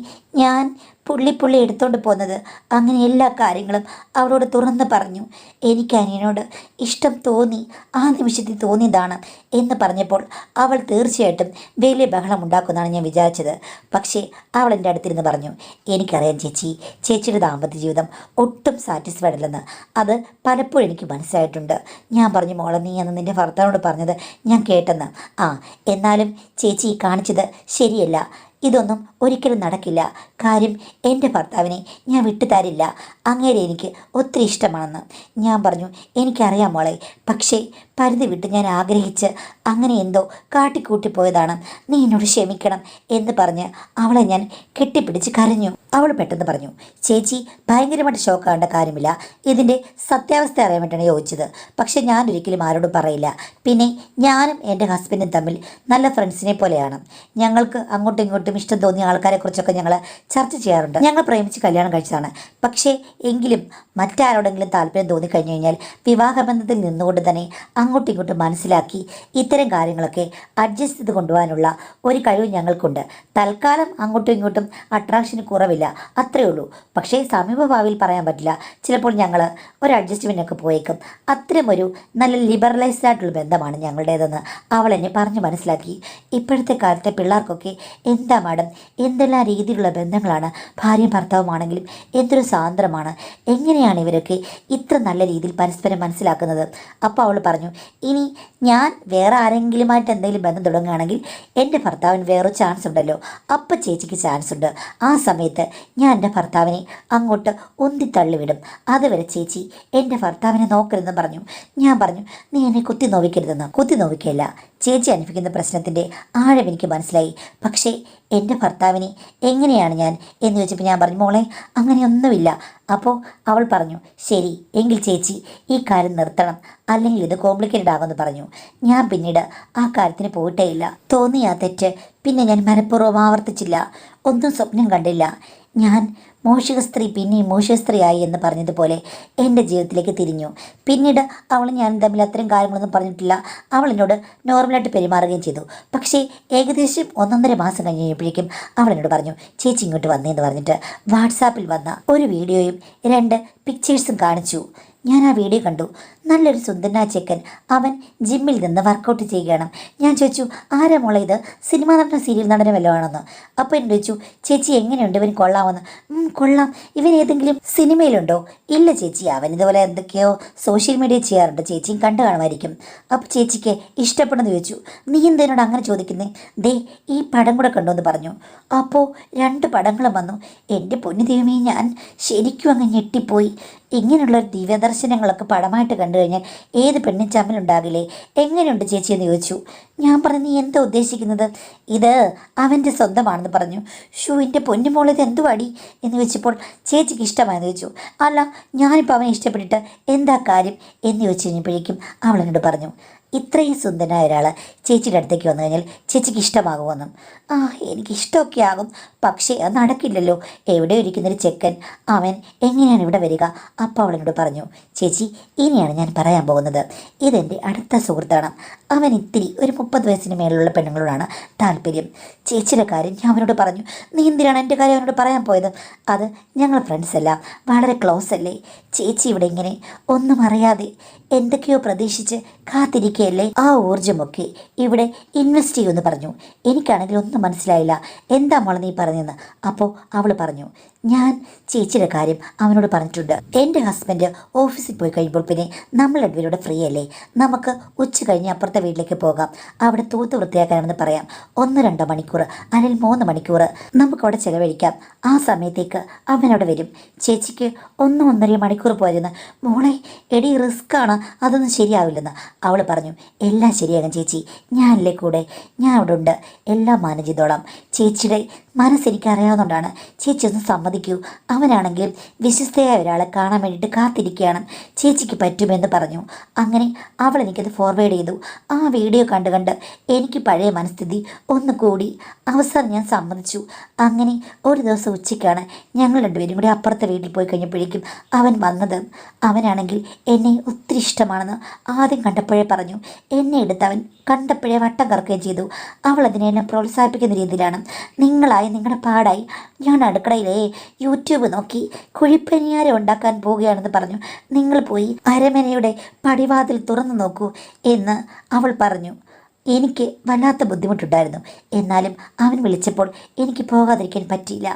ഞാൻ പുള്ളി എടുത്തോണ്ട് പോകുന്നത്, അങ്ങനെ എല്ലാ കാര്യങ്ങളും അവളോട് തുറന്ന് പറഞ്ഞു. എനിക്ക് അനിയനോട് ഇഷ്ടം തോന്നി, ആ നിമിഷത്തിൽ തോന്നിയതാണ് എന്ന് പറഞ്ഞപ്പോൾ അവൾ തീർച്ചയായിട്ടും വലിയ ബഹളം ഉണ്ടാക്കുമെന്നാണ് ഞാൻ വിചാരിച്ചത്. പക്ഷേ അവൾ എൻ്റെ അടുത്തിരുന്ന് പറഞ്ഞു, എനിക്കറിയാം ചേച്ചിയുടെ ദാമ്പത്യ ജീവിതം ഒട്ടും സാറ്റിസ്ഫൈഡ് അല്ലെന്ന്. അത് പലപ്പോഴും എനിക്ക് മനസ്സിലായിട്ടുണ്ട്. ഞാൻ പറഞ്ഞു, മോളെ നീ അന്ന് നിൻ്റെ ഭർത്താവിനോട് പറഞ്ഞത് ഞാൻ കേട്ടെന്ന്. എന്നാലും ചേച്ചി കാണിച്ചത് ശരിയല്ല. ഇതൊന്നും ഒരിക്കലും നടക്കില്ല. കാര്യം എൻ്റെ ഭർത്താവിനെ ഞാൻ വിട്ടുതരില്ല. അങ്ങേരെ എനിക്ക് ഒത്തിരി ഇഷ്ടമാണെന്ന്. ഞാൻ പറഞ്ഞു, എനിക്കറിയാം മോളെ, പക്ഷേ പരിധി വിട്ട് ഞാൻ ആഗ്രഹിച്ച് അങ്ങനെ എന്തോ കാട്ടിക്കൂട്ടി പോയതാണ്. നീ എന്നോട് ക്ഷമിക്കണം എന്ന് പറഞ്ഞ് അവളെ ഞാൻ കെട്ടിപ്പിടിച്ച് കരഞ്ഞു. അവൾ പെട്ടെന്ന് പറഞ്ഞു, ചേച്ചി ഭയങ്കരമായിട്ട് ഷോക്കാകേണ്ട കാര്യമില്ല. ഇതിൻ്റെ സത്യാവസ്ഥ അറിയാൻ വേണ്ടിയാണ് ചോദിച്ചത്. പക്ഷെ ഞാൻ ഒരിക്കലും ആരോടും പറയില്ല. പിന്നെ ഞാനും എൻ്റെ ഹസ്ബൻഡും തമ്മിൽ നല്ല ഫ്രണ്ട്സിനെ പോലെയാണ്. ഞങ്ങൾക്ക് അങ്ങോട്ടും ഇങ്ങോട്ടും ഇഷ്ടം തോന്നിയ ആൾക്കാരെക്കുറിച്ചൊക്കെ ഞങ്ങൾ ചർച്ച ചെയ്യാറുണ്ട്. ഞങ്ങൾ പ്രേമിച്ച് കല്യാണം കഴിച്ചതാണ്. പക്ഷേ എങ്കിലും മറ്റാരോടെങ്കിലും താല്പര്യം തോന്നിക്കഴിഞ്ഞു കഴിഞ്ഞാൽ വിവാഹബന്ധത്തിൽ നിന്നുകൊണ്ട് തന്നെ അങ്ങോട്ടും ഇങ്ങോട്ടും മനസ്സിലാക്കി ഇത്തരം കാര്യങ്ങളൊക്കെ അഡ്ജസ്റ്റ് ചെയ്ത് കൊണ്ടുപോകാനുള്ള ഒരു കഴിവ് ഞങ്ങൾക്കുണ്ട്. തൽക്കാലം അങ്ങോട്ടും ഇങ്ങോട്ടും അട്രാക്ഷന് കുറവില്ല, അത്രയേ ഉള്ളൂ. പക്ഷേ സമീപഭാവിയിൽ പറയാൻ പറ്റില്ല. ചിലപ്പോൾ ഞങ്ങൾ ഒരു അഡ്ജസ്റ്റ്മെൻറ്റൊക്കെ പോയേക്കും. അത്തരമൊരു നല്ല ലിബറലൈസ്ഡ് ആയിട്ടുള്ള ബന്ധമാണ് ഞങ്ങളുടേതെന്ന് അവൾ എന്നെ പറഞ്ഞ് മനസ്സിലാക്കി. ഇപ്പോഴത്തെ കാലത്തെ പിള്ളേർക്കൊക്കെ എന്താ മാഡം, എന്തെല്ലാം രീതിയിലുള്ള ബന്ധങ്ങളാണ് ഭാര്യയും ഭർത്താവുമാണെങ്കിലും എന്തൊരു സാന്ദ്രമാണ്. എങ്ങനെയാണ് ഇവരൊക്കെ ഇത്ര നല്ല രീതിയിൽ പരസ്പരം മനസ്സിലാക്കുന്നത്? അപ്പോൾ അവൾ പറഞ്ഞു, ഇനി ഞാൻ വേറെ ആരെങ്കിലുമായിട്ട് എന്തെങ്കിലും ബന്ധം തുടങ്ങുകയാണെങ്കിൽ എൻ്റെ ഭർത്താവിന് വേറൊരു ചാൻസ് ഉണ്ടല്ലോ, അപ്പം ചേച്ചിക്ക് ചാൻസ് ഉണ്ട്. ആ സമയത്ത് ഞാൻ എൻ്റെ ഭർത്താവിനെ അങ്ങോട്ട് ഉന്തിത്തള്ളിവിടും. അതുവരെ ചേച്ചി എൻ്റെ ഭർത്താവിനെ നോക്കരുതെന്ന് പറഞ്ഞു. ഞാൻ പറഞ്ഞു, നീ എന്നെ കുത്തി നോവിക്കരുതെന്ന്. കുത്തി നോവിക്കല്ല, ചേച്ചി അനുഭവിക്കുന്ന പ്രശ്നത്തിൻ്റെ ആഴം എനിക്ക് മനസ്സിലായി. പക്ഷേ എൻ്റെ ഭർത്താവിനെ എങ്ങനെയാണ് ഞാൻ എന്ന് ചോദിച്ചപ്പോൾ ഞാൻ പറഞ്ഞു, മോളെ അങ്ങനെയൊന്നുമില്ല. അപ്പോൾ അവൾ പറഞ്ഞു, ശരി എങ്കിൽ ചേച്ചി ഈ കാര്യം നിർത്തണം, അല്ലെങ്കിൽ ഇത് കോംപ്ലിക്കേറ്റഡ് ആകുമെന്ന് പറഞ്ഞു. ഞാൻ പിന്നീട് ആ കാര്യത്തിന് പോയിട്ടേ ഇല്ല. തോന്നിയ ആ തെറ്റ് പിന്നെ ഞാൻ മനഃപൂർവ്വം ആവർത്തിച്ചില്ല. ഒന്നും സ്വപ്നം കണ്ടില്ല. ഞാൻ മൂഷിക സ്ത്രീ പിന്നെയും മൂഷിക സ്ത്രീയായി എന്ന് പറഞ്ഞതുപോലെ എൻ്റെ ജീവിതത്തിലേക്ക് തിരിഞ്ഞു. പിന്നീട് അവൾ ഞാൻ തമ്മിൽ അത്തരം കാര്യങ്ങളൊന്നും പറഞ്ഞിട്ടില്ല. അവൾ എന്നോട് നോർമലായിട്ട് പെരുമാറുകയും ചെയ്തു. പക്ഷേ ഏകദേശം 1.5 മാസം കഴിഞ്ഞപ്പോഴേക്കും അവൾ എന്നോട് പറഞ്ഞു, ചേച്ചി ഇങ്ങോട്ട് വന്നേന്ന് പറഞ്ഞിട്ട് വാട്സാപ്പിൽ വന്ന ഒരു വീഡിയോയും 2 പിക്ചേഴ്സും കാണിച്ചു. ഞാൻ ആ വീഡിയോ കണ്ടു. നല്ലൊരു സുന്ദരനായ ചെക്കൻ, അവൻ ജിമ്മിൽ നിന്ന് വർക്കൗട്ട് ചെയ്യുകയാണ്. ഞാൻ ചോദിച്ചു, ആരാ മോളെ ഇത്? സിനിമാ നടനോ സീരിയൽ നടനോ വല്ലതും ആണെന്ന്. അപ്പോൾ എന്നോട് ചോദിച്ചു, ചേച്ചി എങ്ങനെയുണ്ട് ഇവൻ? കൊള്ളാമെന്ന്. കൊള്ളാം. ഇവൻ ഏതെങ്കിലും സിനിമയിലുണ്ടോ? ഇല്ല ചേച്ചി, അവൻ ഇതുപോലെ എന്തൊക്കെയോ സോഷ്യൽ മീഡിയ ചെയ്യാറുണ്ട്, ചേച്ചിയും കണ്ടു കാണുമായിരിക്കും. അപ്പോൾ ചേച്ചിക്ക് ഇഷ്ടപ്പെടുന്നു ചോദിച്ചു. നീ എന്തിനോട് അങ്ങനെ ചോദിക്കുന്നേ? ദേ ഈ പടം കൂടെ കണ്ടോ എന്ന് പറഞ്ഞു. അപ്പോൾ 2 പടങ്ങളും വന്നു. എൻ്റെ പൊന്നു ദൈവമേ, ഞാൻ ശരിക്കും അങ്ങ് ഞെട്ടിപ്പോയി. ഇങ്ങനെയുള്ളൊരു ദിവ്യദർശനങ്ങളൊക്കെ പടമായിട്ട് കണ്ടു കഴിഞ്ഞാൽ ഏത് പെണ്ണിൻ ചമ്മലുണ്ടാകില്ലേ? എങ്ങനെയുണ്ട് ചേച്ചി എന്ന് ചോദിച്ചു. ഞാൻ പറഞ്ഞു, നീ എന്താ ഉദ്ദേശിക്കുന്നത്? ഇത് അവൻ്റെ സ്വന്തമാണെന്ന് പറഞ്ഞു. എൻ്റെ പൊന്നുമോൾ ഇത് എന്തുവാടി എന്ന് ചോദിച്ചപ്പോൾ ചേച്ചിക്ക് ഇഷ്ടമായെന്ന് ചോദിച്ചു. അല്ല, ഞാനിപ്പോൾ അവനെ ഇഷ്ടപ്പെട്ടിട്ട് എന്താ കാര്യം എന്ന് ചോദിച്ചു കഴിഞ്ഞപ്പോഴേക്കും അവൾ എന്നോട് പറഞ്ഞു, ഇത്രയും സുന്ദരനായ ഒരാൾ ചേച്ചിയുടെ അടുത്തേക്ക് വന്നു കഴിഞ്ഞാൽ ചേച്ചിക്ക് ഇഷ്ടമാകുമെന്നും. എനിക്കിഷ്ടമൊക്കെ ആകും, പക്ഷേ അത് നടക്കില്ലല്ലോ. എവിടെ ഇരിക്കുന്നൊരു ചെക്കൻ, അവൻ എങ്ങനെയാണ് ഇവിടെ വരിക? അപ്പോൾ അവളെന്നോട് പറഞ്ഞു, ചേച്ചി ഇനിയാണ് ഞാൻ പറയാൻ പോകുന്നത്. ഇതെൻ്റെ അടുത്ത സുഹൃത്താണ്. അവൻ ഇത്തിരി ഒരു 30 വയസ്സിന് മേലുള്ള പെണ്ണുങ്ങളോടാണ് താല്പര്യം. ചേച്ചിയുടെ കാര്യം ഞാൻ അവനോട് പറഞ്ഞു. നീ എന്തിനാണ് എൻ്റെ കാര്യം അവനോട് പറയാൻ പോയത്? അത് ഞങ്ങൾ ഫ്രണ്ട്സ് എല്ലാം വളരെ ക്ലോസ് അല്ലേ? ചേച്ചി ഇവിടെ ഇങ്ങനെ ഒന്നും അറിയാതെ എന്തൊക്കെയോ പ്രതീക്ഷിച്ച് കാത്തിരിക്കുകയല്ലേ? ആ ഊർജ്ജമൊക്കെ ഇവിടെ ഇൻവെസ്റ്റ് ചെയ്യുമെന്ന് പറഞ്ഞു. എനിക്കാണെങ്കിൽ ഒന്നും മനസ്സിലായില്ല. എന്താ മോളെ നീ പറഞ്ഞതെന്ന്. അപ്പോൾ അവൾ പറഞ്ഞു, ഞാൻ ചേച്ചിയുടെ കാര്യം അവനോട് പറഞ്ഞിട്ടുണ്ട്. എൻ്റെ ഹസ്ബൻഡ് ഓഫീസിൽ പോയി കഴിയുമ്പോൾ പിന്നെ നമ്മൾ രണ്ടുപേരുടെ ഫ്രീ അല്ലേ? നമുക്ക് ഉച്ച കഴിഞ്ഞ് അപ്പുറത്തെ വീട്ടിലേക്ക് പോകാം. അവിടെ തൂത്ത് വൃത്തിയാക്കാനെന്ന് പറയാം. 1-2 മണിക്കൂർ അല്ലെങ്കിൽ 3 മണിക്കൂർ നമുക്കവിടെ ചിലവഴിക്കാം. ആ സമയത്തേക്ക് അവനവിടെ വരും. ചേച്ചിക്ക് 1-1.5 മണിക്കൂർ പോയിരുന്ന്. മോളെ എടി റിസ്ക്കാണ്, അതൊന്നും ശരിയാവില്ലെന്ന് അവൾ പറഞ്ഞു. എല്ലാം ശരിയാകും ചേച്ചി, ഞാനല്ലേ കൂടെ, ഞാൻ അവിടെ ഉണ്ട്, എല്ലാം മാനേജ് ചെയ്തോളാം. ചേച്ചിയുടെ മനസ്സെനിക്ക് അറിയാവുന്നതുകൊണ്ടാണ്. ചേച്ചി ഒന്ന് സമ്മതിക്കൂ. അവനാണെങ്കിലും വിശ്വസ്തയായ ഒരാളെ കാണാൻ വേണ്ടിയിട്ട് കാത്തിരിക്കുകയാണ്. ചേച്ചിക്ക് പറ്റുമെന്ന് പറഞ്ഞു. അങ്ങനെ അവൾ എനിക്കത് ഫോർവേഡ് ചെയ്തു. ആ വീഡിയോ കണ്ട് എനിക്ക് പഴയ മനസ്ഥിതി ഒന്നുകൂടി. അവസാനം ഞാൻ സമ്മതിച്ചു. അങ്ങനെ ഒരു ദിവസം ഉച്ചയ്ക്കാണ് ഞങ്ങൾ രണ്ടുപേരും കൂടി അപ്പുറത്തെ വീട്ടിൽ പോയി കഴിഞ്ഞപ്പോഴേക്കും അവൻ വന്നത്. അവനാണെങ്കിൽ എന്നെ ഒത്തിരി ഇഷ്ടമാണെന്ന് ആദ്യം കണ്ടപ്പോഴേ പറഞ്ഞു. എന്നെ എടുത്ത് അവൻ കണ്ടപ്പോഴേ വട്ടം കറക്കുകയും ചെയ്തു. അവൾ അതിനെല്ലാം പ്രോത്സാഹിപ്പിക്കുന്ന രീതിയിലാണ്. നിങ്ങളുടെ പാടായി, ഞാൻ അടുക്കളയിലേ യൂട്യൂബ് നോക്കി കുഴിപ്പനിയാരം ഉണ്ടാക്കാൻ പോവുകയാണെന്ന് പറഞ്ഞു. നിങ്ങൾ പോയി അരമനയുടെ പടിവാതിൽ തുറന്നു നോക്കൂ എന്ന് അവൾ പറഞ്ഞു. എനിക്ക് വല്ലാത്ത ബുദ്ധിമുട്ടുണ്ടായിരുന്നു. എന്നാലും അവൻ വിളിച്ചപ്പോൾ എനിക്ക് പോകാതിരിക്കാൻ പറ്റിയില്ല.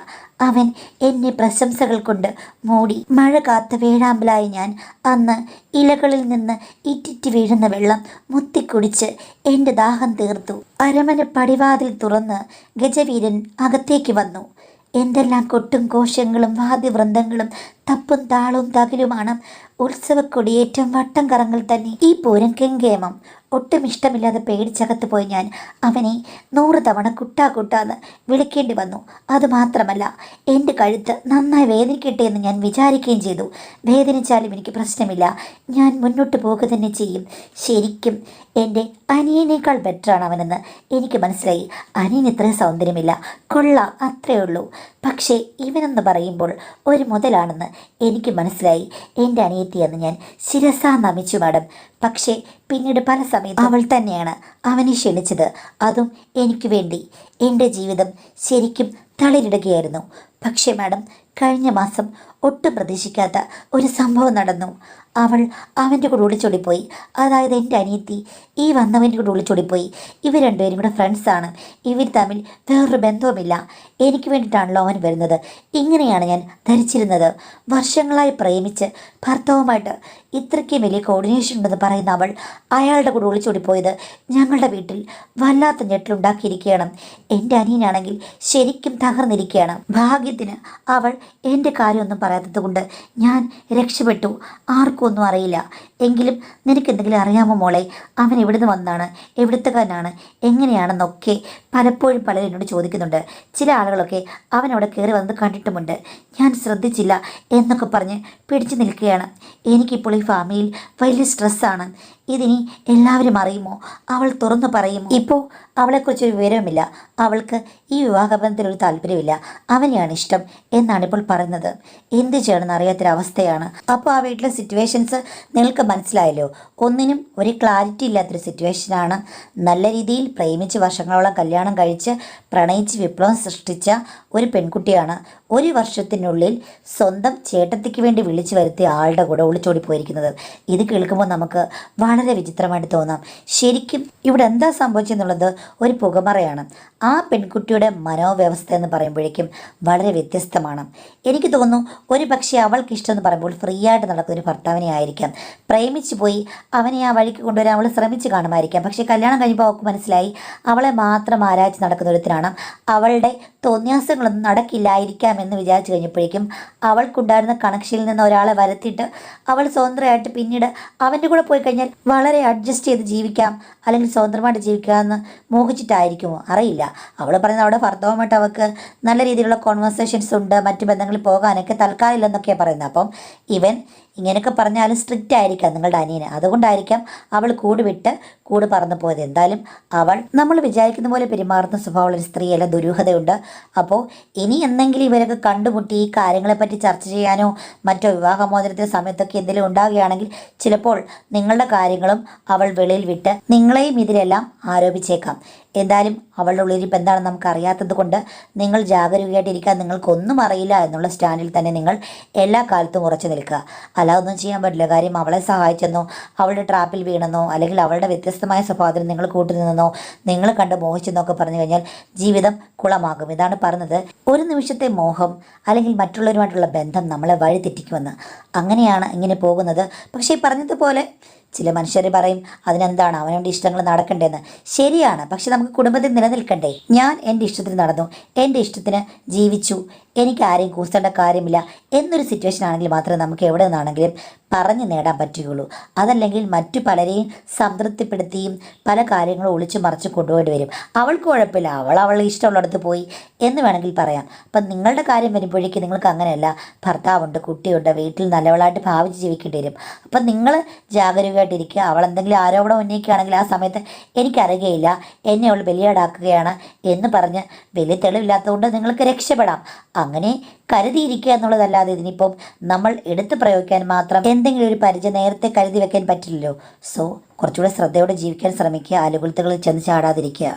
അവൻ എന്നെ പ്രശംസകൾ കൊണ്ട് മൂടി. മഴ കാത്ത വേഴാമ്പലായി ഞാൻ അന്ന് ഇലകളിൽ നിന്ന് ഇറ്റിറ്റ് വീഴുന്ന വെള്ളം മുത്തിക്കുടിച്ച് എൻ്റെ ദാഹം തീർത്തു. അരമന പടിവാതിൽ തുറന്ന് ഗജവീരൻ അകത്തേക്ക് വന്നു. എന്തെല്ലാം കൊട്ടും കോശങ്ങളും വാദ്യവൃന്ദങ്ങളും തപ്പും താളവും തകിലുമാണ്. ഉത്സവക്കൊടിയേറ്റം വട്ടം കറങ്ങൾ തന്നെ ഈ പൂരം കെങ്കേമം. ഒട്ടും ഇഷ്ടമില്ലാതെ പേടിച്ചകത്ത് പോയി ഞാൻ അവനെ 100 തവണ കുട്ടാ കുട്ടാന്ന് വിളിക്കേണ്ടി വന്നു. അതുമാത്രമല്ല, എൻ്റെ കഴുത്ത് നന്നായി വേദനിക്കട്ടെ എന്ന് ഞാൻ വിചാരിക്കുകയും ചെയ്തു. വേദനിച്ചാലും എനിക്ക് പ്രശ്നമില്ല, ഞാൻ മുന്നോട്ട് പോകുക തന്നെ ചെയ്യും. ശരിക്കും എൻ്റെ അനിയനേക്കാൾ ബെറ്ററാണ് അവനെന്ന് എനിക്ക് മനസ്സിലായി. അനിയൻ ഇത്രയും സൗന്ദര്യമില്ല, കൊള്ളാം, അത്രയേ ഉള്ളൂ. പക്ഷേ ഇവനെന്ന് പറയുമ്പോൾ ഒരു മുതലാണെന്ന് എനിക്ക് മനസ്സിലായി. എൻ്റെ അനിയത്തിയെന്ന് ഞാൻ ശിരസാ നമിച്ചു മാഡം. പക്ഷേ പിന്നീട് പല സമയത്ത് അവൾ തന്നെയാണ് അവനെ ക്ഷണിച്ചത്, അതും എനിക്ക് വേണ്ടി. എൻ്റെ ജീവിതം ശരിക്കും തളിരിടുകയായിരുന്നു. പക്ഷേ മാഡം, കഴിഞ്ഞ മാസം ഒട്ടും പ്രതീക്ഷിക്കാത്ത ഒരു സംഭവം നടന്നു. അവൾ അവൻ്റെ കൂടെ ഒളിച്ചോടിപ്പോയി. അതായത് എൻ്റെ അനിയത്തി ഈ വന്നവൻ്റെ കൂടെ ഒളിച്ചോടിപ്പോയി. ഇവർ രണ്ടുപേരും കൂടെ ഫ്രണ്ട്സാണ്. ഇവർ തമ്മിൽ വേറൊരു ബന്ധവുമില്ല. എനിക്ക് വേണ്ടിയിട്ടാണല്ലോ അവൻ വരുന്നത്. ഇങ്ങനെയാണ് ഞാൻ ധരിച്ചിരുന്നത്. വർഷങ്ങളായി പ്രേമിച്ച് ഭർത്താവുമായിട്ട് ഇത്രയ്ക്കും വലിയ കോർഡിനേഷൻ ഉണ്ടെന്ന് പറയുന്ന അവൾ അയാളുടെ കൂടെ ഒളിച്ചോടിപ്പോയത് ഞങ്ങളുടെ വീട്ടിൽ വല്ലാത്ത ഞെട്ടലുണ്ടാക്കിയിരിക്കുകയാണ്. എൻ്റെ അനിയനാണെങ്കിൽ ശരിക്കും തകർന്നിരിക്കുകയാണ്. ഭാഗ്യത്തിന് അവൾ എൻ്റെ കാര്യമൊന്നും പറയാത്തത് കൊണ്ട് ഞാൻ രക്ഷപ്പെട്ടു. ആർക്കും ഒന്നും അറിയില്ല. എങ്കിലും നിനക്കെന്തെങ്കിലും അറിയാമോ മോളെ? അവൻ എവിടുന്ന് വന്നാണ്, എവിടുത്തുകാരനാണ്, എങ്ങനെയാണെന്നൊക്കെ പലപ്പോഴും പലരും എന്നോട് ചോദിക്കുന്നുണ്ട്. ചില ആളുകളൊക്കെ അവനവിടെ കയറി വന്ന് കണ്ടിട്ടുമുണ്ട്. ഞാൻ ശ്രദ്ധിച്ചില്ല എന്നൊക്കെ പറഞ്ഞ് പിടിച്ചു നിൽക്കുകയാണ്. എനിക്കിപ്പോൾ ഈ ഫാമിലിയിൽ വലിയ സ്ട്രെസ്സാണ്. ഇതിനി എല്ലാവരും അറിയുമോ? അവൾ തുറന്നു പറയുമോ? ഇപ്പോൾ അവളെക്കുറിച്ചൊരു വിവരവുമില്ല. അവൾക്ക് ഈ വിവാഹബന്ധത്തിലൊരു താല്പര്യമില്ല. അവനെയാണ് ഇഷ്ടം എന്നാണ് ഇപ്പോൾ പറയുന്നത്. എന്ത് ചെയ്യണമെന്ന് അറിയാത്തൊരവസ്ഥയാണ്. അപ്പോൾ ആ വീട്ടിലെ സിറ്റുവേഷൻസ് നിങ്ങൾക്ക് മനസ്സിലായല്ലോ. ഒന്നിനും ഒരു ക്ലാരിറ്റി ഇല്ലാത്തൊരു സിറ്റുവേഷനാണ്. നല്ല രീതിയിൽ പ്രേമിച്ച് വർഷങ്ങളോളം കല്യാണം കഴിച്ച് പ്രണയിച്ച് വിപ്ലവം സൃഷ്ടിച്ച ഒരു പെൺകുട്ടിയാണ് 1 വർഷത്തിനുള്ളിൽ സ്വന്തം ചേട്ടത്തിക്ക് വേണ്ടി വിളിച്ചു വരുത്തിയ ആളുടെ കൂടെ ഒളിച്ചോടി പോയിരിക്കുന്നത്. ഇത് കേൾക്കുമ്പോൾ നമുക്ക് വളരെ വിചിത്രമായിട്ട് തോന്നാം. ശരിക്കും ഇവിടെ എന്താ സംഭവിച്ചെന്നുള്ളത് ഒരു പുകമറയാണ്. ആ പെൺകുട്ടിയുടെ മനോവ്യവസ്ഥ എന്ന് പറയുമ്പോഴേക്കും വളരെ വ്യത്യസ്തമാണ്. എനിക്ക് തോന്നുന്നു ഒരു പക്ഷേ അവൾക്ക് ഇഷ്ടമെന്ന് പറയുമ്പോൾ ഫ്രീ ആയിട്ട് നടക്കുന്ന ഒരു ഭർത്താവിനെ ആയിരിക്കാം. പ്രേമിച്ചു പോയി അവനെ ആ വഴിക്ക് കൊണ്ടുവരാൻ അവൾ ശ്രമിച്ചു കാണുമായിരിക്കാം. പക്ഷേ കല്യാണം കഴിയുമ്പോൾ അവൾക്ക് മനസ്സിലായി അവളെ മാത്രം ആരാധിച്ച് നടക്കുന്ന ഒരുത്തരാണ്. അവളുടെ തോന്യാസങ്ങളൊന്നും നടക്കില്ലായിരിക്കാം എന്ന് വിചാരിച്ചു കഴിഞ്ഞപ്പോഴേക്കും അവൾക്കുണ്ടായിരുന്ന കണക്ഷനിൽ നിന്ന് ഒരാളെ വരുത്തിയിട്ട് അവൾ സ്വതന്ത്രമായിട്ട് പിന്നീട് അവൻ്റെ കൂടെ പോയി കഴിഞ്ഞാൽ വളരെ അഡ്ജസ്റ്റ് ചെയ്ത് ജീവിക്കാം, അല്ലെങ്കിൽ സ്വതന്ത്രമായിട്ട് ജീവിക്കാമെന്ന് മോഹിച്ചിട്ടായിരിക്കുമോ അറിയില്ല. അവൾ പറയുന്നത് അവിടെ ഭർത്താവുമായിട്ട് അവൾക്ക് നല്ല രീതിയിലുള്ള കോൺവെർസേഷൻസ് ഉണ്ട്, മറ്റു ബന്ധങ്ങളിൽ പോകാനൊക്കെ തൽക്കാലം ഇല്ലെന്നൊക്കെയാണ് പറയുന്നത്. അപ്പം ഇവൻ ഇങ്ങനെയൊക്കെ പറഞ്ഞാലും സ്ട്രിക്റ്റ് ആയിരിക്കാം നിങ്ങളുടെ അനിയന്. അതുകൊണ്ടായിരിക്കാം അവൾ കൂട് പറന്നു പോയത്. എന്തായാലും അവൾ നമ്മൾ വിചാരിക്കുന്ന പോലെ പെരുമാറുന്ന സ്വഭാവമുള്ള ഒരു സ്ത്രീയല്ല, ദുരൂഹതയുണ്ട്. അപ്പോൾ ഇനി എന്തെങ്കിലും ഇവരൊക്കെ കണ്ടുമുട്ടി ഈ കാര്യങ്ങളെപ്പറ്റി ചർച്ച ചെയ്യാനോ മറ്റോ വിവാഹമോചനത്തിൻ്റെ സമയത്തൊക്കെ എന്തെങ്കിലും ഉണ്ടാകുകയാണെങ്കിൽ ചിലപ്പോൾ നിങ്ങളുടെ കാര്യങ്ങളും അവൾ വെളിയിൽ വിട്ട് നിങ്ങളെയും ഇതിലെല്ലാം ആരോപിച്ചേക്കാം. എന്തായാലും അവളുടെ ഉള്ളിരിപ്പ് എന്താണെന്ന് നമുക്ക് അറിയാത്തത് കൊണ്ട് നിങ്ങൾ ജാഗരൂകമായിട്ടിരിക്കാൻ. നിങ്ങൾക്കൊന്നും അറിയില്ല എന്നുള്ള സ്റ്റാൻഡിൽ തന്നെ നിങ്ങൾ എല്ലാ കാലത്തും ഉറച്ചു നിൽക്കുക. അല്ലാതെ ഒന്നും ചെയ്യാൻ പറ്റില്ല. കാര്യം അവളെ സഹായിച്ചെന്നോ അവളുടെ ട്രാപ്പിൽ വീണെന്നോ അല്ലെങ്കിൽ അവളുടെ വ്യത്യസ്തമായ സ്വഭാവത്തിന് നിങ്ങൾ കൂട്ടുനിന്നോ നിങ്ങൾ കണ്ട് മോഹിച്ചെന്നൊക്കെ പറഞ്ഞു കഴിഞ്ഞാൽ ജീവിതം കുളമാകും. ഇതാണ് പറഞ്ഞത്, ഒരു നിമിഷത്തെ മോഹം അല്ലെങ്കിൽ മറ്റുള്ളവരുമായിട്ടുള്ള ബന്ധം നമ്മളെ വഴിതെറ്റിക്കുമെന്ന്. അങ്ങനെയാണ് ഇങ്ങനെ പോകുന്നത്. പക്ഷേ ഈ പറഞ്ഞതുപോലെ ചില മനുഷ്യർ പറയും അതിനെന്താണ് അവനവൻ്റെ ഇഷ്ടങ്ങൾ നടക്കണ്ടേന്ന്. ശരിയാണ്, പക്ഷെ നമുക്ക് കുടുംബത്തിൽ നിലനിൽക്കണ്ടേ? ഞാൻ എൻ്റെ ഇഷ്ടത്തിന് നടന്നു, എൻ്റെ ഇഷ്ടത്തിന് ജീവിച്ചു, എനിക്ക് ആരെയും കൂസേണ്ട കാര്യമില്ല എന്നൊരു സിറ്റുവേഷൻ ആണെങ്കിൽ മാത്രമേ നമുക്ക് എവിടെ നിന്നാണെങ്കിലും പറഞ്ഞു നേടാൻ പറ്റുകയുള്ളൂ. അതല്ലെങ്കിൽ മറ്റു പലരെയും സംതൃപ്തിപ്പെടുത്തിയും പല കാര്യങ്ങളും ഒളിച്ചു മറിച്ച് കൊണ്ടുപോയിട്ട് വരും. അവൾക്ക് കുഴപ്പമില്ല, അവളെ ഇഷ്ടമുള്ളിടത്ത് പോയി എന്ന് വേണമെങ്കിൽ പറയാം. അപ്പം നിങ്ങളുടെ കാര്യം വരുമ്പോഴേക്കും നിങ്ങൾക്ക് അങ്ങനെയല്ല. ഭർത്താവുണ്ട്, കുട്ടിയുണ്ട്, വീട്ടിൽ നല്ലവളായിട്ട് ഭാവിച്ച് ജീവിക്കേണ്ടി വരും. അപ്പം നിങ്ങൾ ജാഗരൂകമായിട്ടിരിക്കുക. അവൾ എന്തെങ്കിലും ആരോപണം ഉന്നയിക്കുകയാണെങ്കിൽ ആ സമയത്ത് എനിക്കറിയുകയില്ല, എന്നെ അവൾ ബലിയാടാക്കുകയാണ് എന്ന് പറഞ്ഞ് വലിയ തെളിവില്ലാത്തതുകൊണ്ട് നിങ്ങൾക്ക് രക്ഷപ്പെടാം. അങ്ങനെ കരുതിയിരിക്കുക എന്നുള്ളതല്ലാതെ ഇതിനിപ്പം നമ്മൾ എടുത്ത് പ്രയോഗിക്കാൻ മാത്രം എന്തെങ്കിലും ഒരു പരിചയം നേരത്തെ കരുതി വെക്കാൻ പറ്റില്ലല്ലോ. സോ കുറച്ചുകൂടെ ശ്രദ്ധയോടെ ജീവിക്കാൻ ശ്രമിക്കുക, അലുകുലത്തുകളിൽ ചെന്ന് ചാടാതിരിക്കുക.